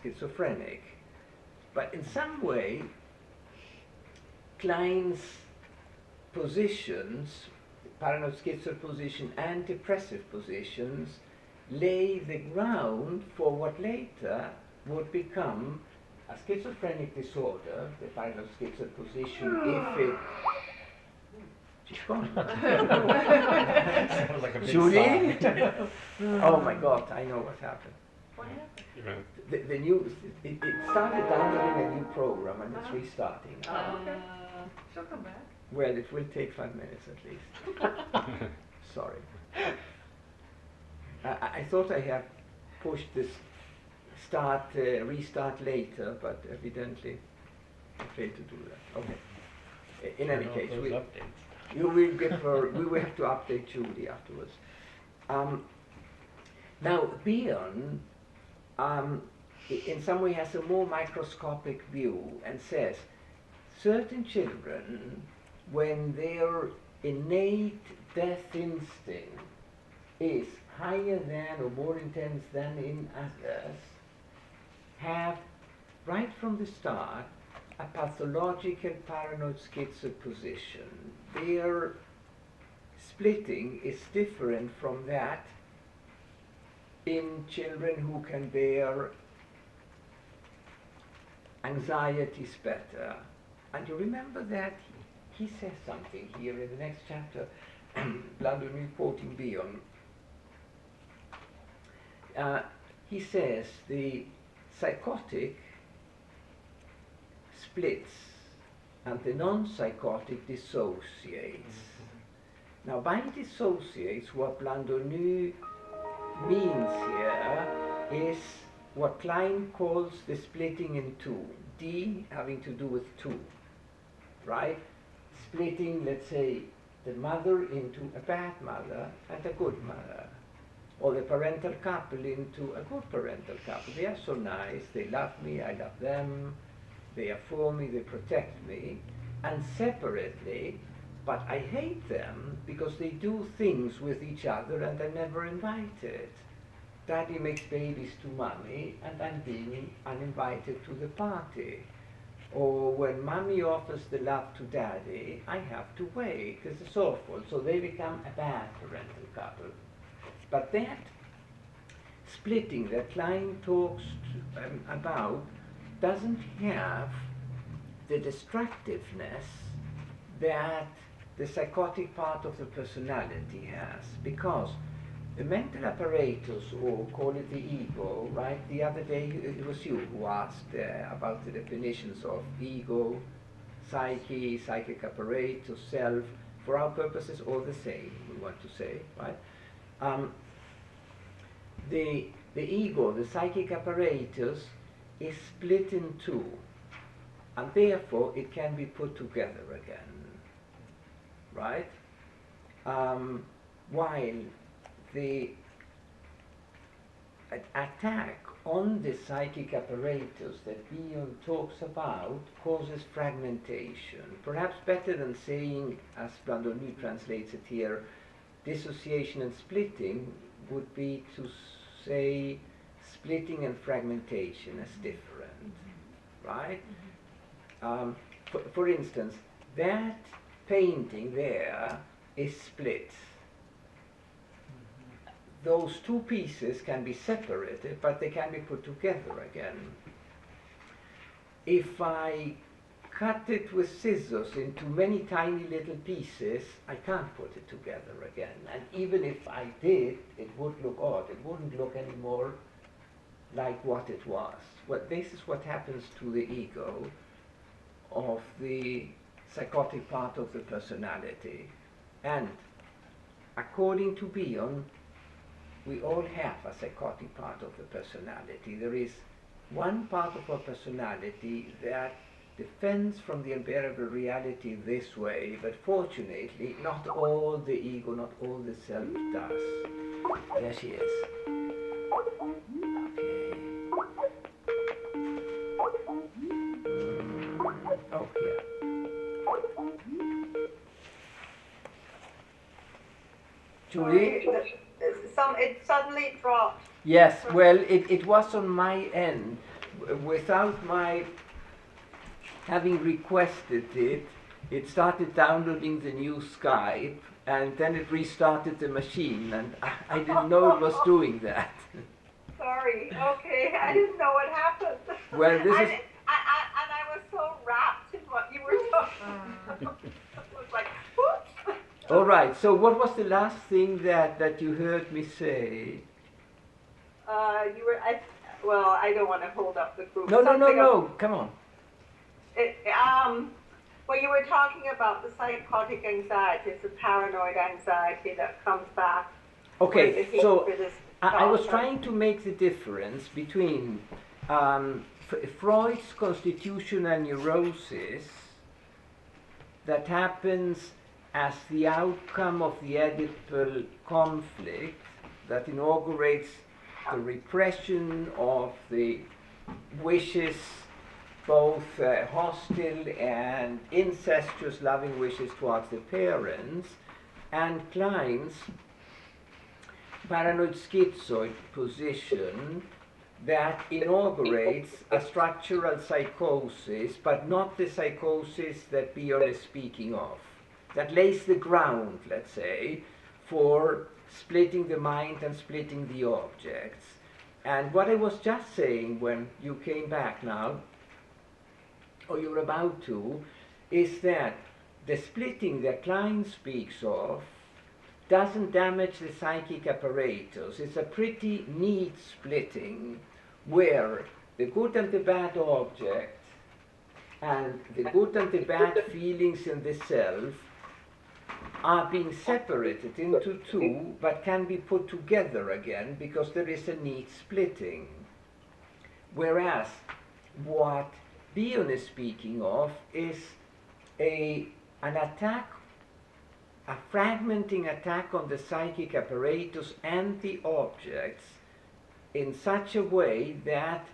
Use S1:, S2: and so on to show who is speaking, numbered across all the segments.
S1: schizophrenic. But in some way, Klein's positions, paranoid schizo position and depressive positions, lay the ground for what later would become a schizophrenic disorder, the paranoid schizo position, if it... She's gone.
S2: Sounds like a big
S1: Judy?
S2: sigh.
S1: Oh my God, I know what happened.
S3: What happened?
S1: The new, it started downloading a new program and it's restarting.
S3: Oh, okay. She'll come back.
S1: Well, it will take 5 minutes at least. Sorry. I thought I had pushed this restart later, but evidently I failed to do that. Okay. In any case, we will give her. We will have to update Judy afterwards. Now, Bion, in some way, has a more microscopic view and says certain children, when their innate death instinct is higher than or more intense than in others, have right from the start a pathological paranoid schizo position. Their splitting is different from that in children who can bear anxieties better. And you remember that he says something here in the next chapter, Blandoni quoting Bion. He says the psychotic splits and the non-psychotic dissociates. Now, by dissociates, what Blandoni means here is what Klein calls the splitting in two. D having to do with two, right? Splitting, let's say, the mother into a bad mother and a good mother, or the parental couple into a good parental couple. They are so nice, they love me, I love them, they are for me, they protect me, and separately, but I hate them because they do things with each other and I'm never invited. Daddy makes babies to mommy and I'm being uninvited to the party. Or when mommy offers the love to daddy, I have to wait. This is awful. So they become a bad parental couple. But that splitting that Klein talks about doesn't have the destructiveness that the psychotic part of the personality has, because the mental apparatus, or call it the ego, right? The other day it was you who asked about the definitions of ego, psyche, psychic apparatus, self. For our purposes, all the same, we want to say, right? The ego, the psychic apparatus, is split in two, and therefore it can be put together again, right? While the attack on the psychic apparatus that Bion talks about causes fragmentation. Perhaps better than saying, as Blandoni translates it here, dissociation and splitting would be to say splitting and fragmentation as different, right? For instance, that painting there is split. Those two pieces can be separated, but they can be put together again. If I cut it with scissors into many tiny little pieces, I can't put it together again. And even if I did, it would look odd. It wouldn't look any more like what it was. Well, this is what happens to the ego of the psychotic part of the personality. And according to Bion, we all have a psychotic part of the personality. There is one part of our personality that defends from the unbearable reality this way, but fortunately, not all the ego, not all the self does. There she is. Okay. Oh, here. Julie?
S4: It suddenly dropped.
S1: Yes, well, it was on my end. without my having requested it, it started downloading the new Skype, and then it restarted the machine, and I didn't know it was doing that.
S3: Sorry. Okay, I didn't know what happened.
S1: Well, this is...
S3: And I was so wrapped in what you were talking about. It was like, whoops.
S1: All right, so what was the last thing that you heard me say?
S3: You were, well, I don't want to hold up the group.
S1: No, come on.
S3: Well, you were talking about the psychotic anxiety, it's the paranoid anxiety that comes back.
S1: Okay, so I was trying to make the difference between Freud's constitutional neurosis that happens as the outcome of the Oedipal conflict that inaugurates the repression of the wishes, both hostile and incestuous loving wishes towards the parents, and Klein's paranoid schizoid position that inaugurates a structural psychosis, but not the psychosis that Bion is speaking of, that lays the ground, let's say, for splitting the mind and splitting the objects. And what I was just saying when you came back now, or you're about to, is that the splitting that Klein speaks of doesn't damage the psychic apparatus. It's a pretty neat splitting where the good and the bad object and the good and the bad feelings in the self are being separated into two, but can be put together again because there is a neat splitting. Whereas what Bion is speaking of is an attack, a fragmenting attack on the psychic apparatus and the objects in such a way that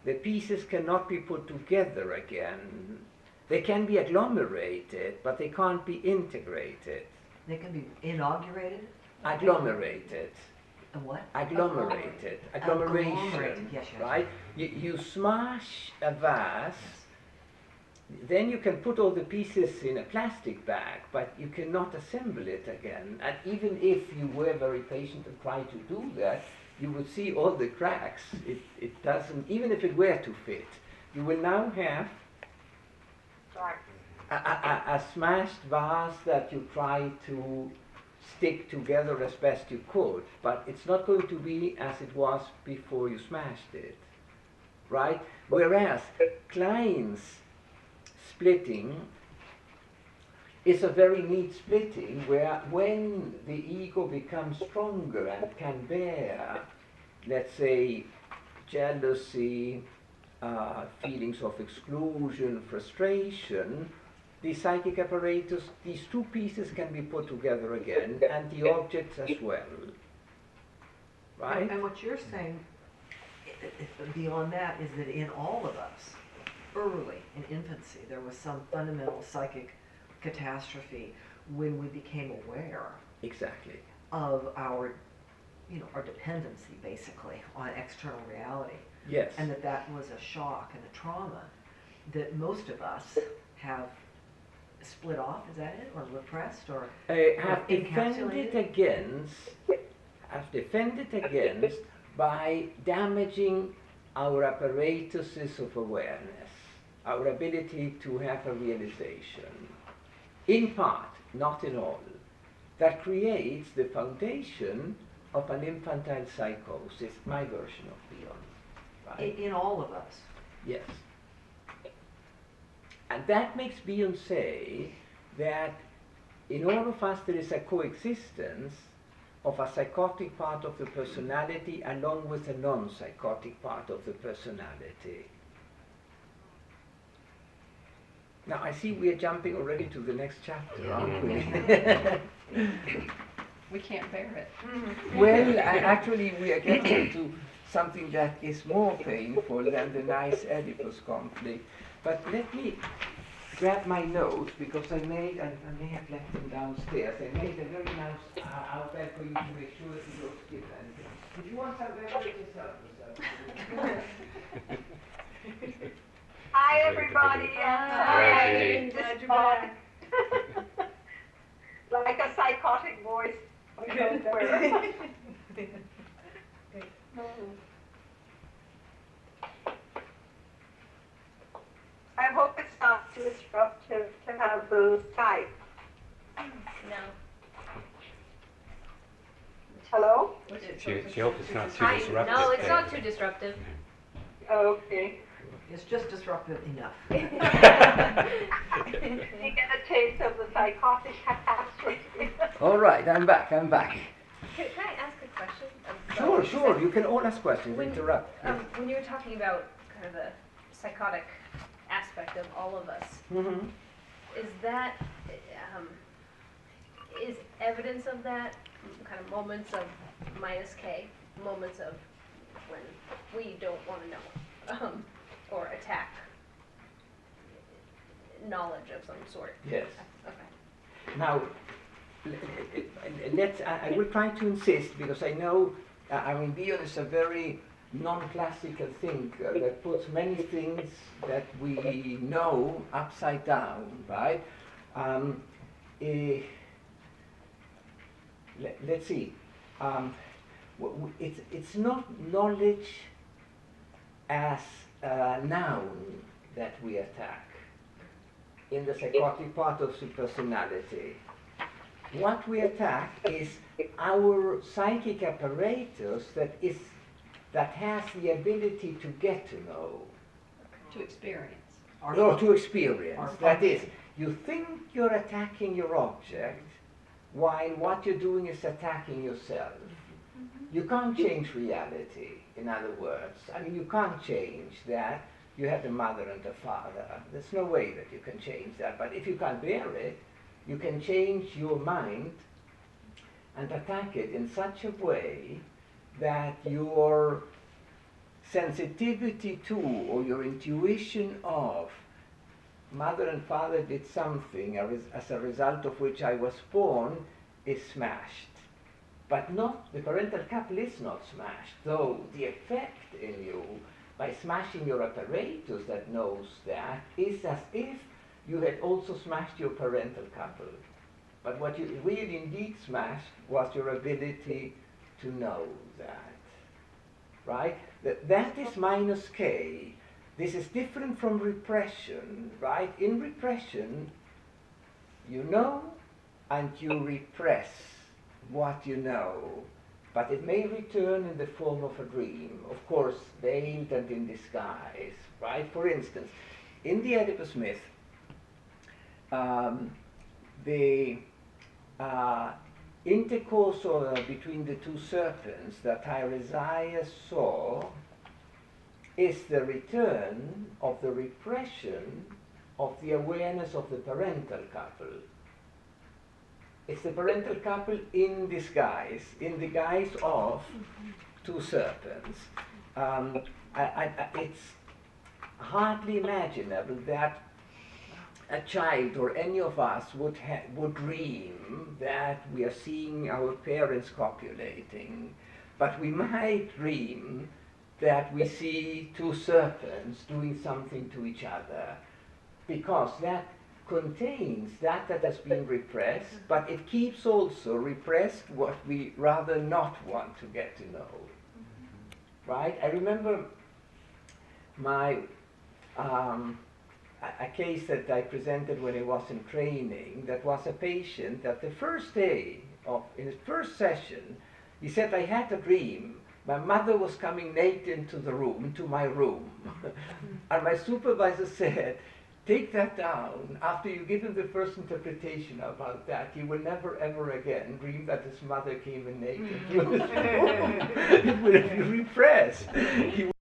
S1: the pieces cannot be put together again. They can be agglomerated, but they can't be integrated.
S2: They can be inaugurated?
S1: Agglomerated.
S2: A what?
S1: Agglomerated. Agglomeration.
S2: Yes, yes.
S1: Right? You smash a vase, then you can put all the pieces in a plastic bag, but you cannot assemble it again. And even if you were very patient and tried to do that, you would see all the cracks. It doesn't, even if it were to fit. You will now have a smashed vase that you try to stick together as best you could, but it's not going to be as it was before you smashed it, right? Whereas Klein's splitting is a very neat splitting where when the ego becomes stronger and can bear, let's say, jealousy, feelings of exclusion, frustration, the psychic apparatus, these two pieces can be put together again, and the objects as well. Right?
S2: And what you're saying, beyond that, is that in all of us, early in infancy, there was some fundamental psychic catastrophe when we became aware
S1: Exactly.
S2: of our dependency, basically, on external reality.
S1: Yes.
S2: And that was a shock and a trauma that most of us have split off, is that it? Or repressed? Or
S1: have defended against by damaging our apparatuses of awareness, our ability to have a realization. In part, not in all. That creates the foundation of an infantile psychosis, my version of Bion. Right?
S2: in all of us.
S1: Yes. And that makes Bion say that in all of us there is a coexistence of a psychotic part of the personality along with a non-psychotic part of the personality. Now I see we are jumping already to the next chapter, aren't we?
S4: We can't bear it.
S1: Well, actually we are getting to something that is more painful than the nice Oedipus conflict. But let me grab my notes, because I may have left them downstairs. I made a very nice outline for you to make sure that you don't skip anything. If you want some beverages, help yourself.
S3: everybody.
S5: Hi,
S3: In
S5: Judy.
S3: this talk. Like a psychotic voice. I hope it's not too disruptive to have those type.
S5: No.
S3: Hello?
S6: She hopes it's not too
S5: Hi.
S6: disruptive.
S5: No, it's not too disruptive.
S3: Okay.
S2: It's just disruptive enough.
S3: You get a taste of the psychotic catastrophe.
S1: All right, I'm back.
S5: Can I ask a question?
S1: Sure, sure. You can all ask questions.
S5: When-
S1: Interrupt.
S5: When you were talking about kind of the psychotic aspect of all of us,
S1: Mm-hmm.
S5: is that, is evidence of that kind of moments of minus K, moments of when we don't want to know, or attack knowledge of some sort?
S1: Yes.
S5: Okay.
S1: Now, I will try to insist because I know, I mean, Bion is a very non-classical thinker that puts many things that we know upside down, right? Let's see. It's not knowledge as a noun that we attack in the psychotic part of subpersonality. What we attack is our psychic apparatus that has the ability to get to know.
S4: To experience.
S1: Or to experience.
S2: Our
S1: That is,
S2: function.
S1: you think you're attacking your object, while what you're doing is attacking yourself. You can't change reality, in other words. I mean, you can't change that. You have a mother and a father. There's no way that you can change that. But if you can't bear it, you can change your mind and attack it in such a way that your sensitivity to or your intuition of mother and father did something as a result of which I was born is smashed. But not, the parental couple is not smashed, though the effect in you by smashing your apparatus that knows that is as if you had also smashed your parental couple. But what you really indeed smashed was your ability to know that, right? That is minus K. This is different from repression, right? In repression, you know and you repress what you know, but it may return in the form of a dream, of course, veiled and in disguise, right? For instance, in the Oedipus myth, the intercourse between the two serpents that Tiresias saw is the return of the repression of the awareness of the parental couple. It's the parental couple in disguise, in the guise of two serpents. It's hardly imaginable that a child or any of us would dream that we are seeing our parents copulating, but we might dream that we see two serpents doing something to each other, because that contains that has been repressed, but it keeps also repressed what we rather not want to get to know. Right? I remember my a case that I presented when I was in training, that was a patient that the first day in his first session, he said, I had a dream. My mother was coming naked into my room. And my supervisor said, take that down. After you give him the first interpretation about that, he will never ever again dream that his mother came in naked to his room. It will be repressed. He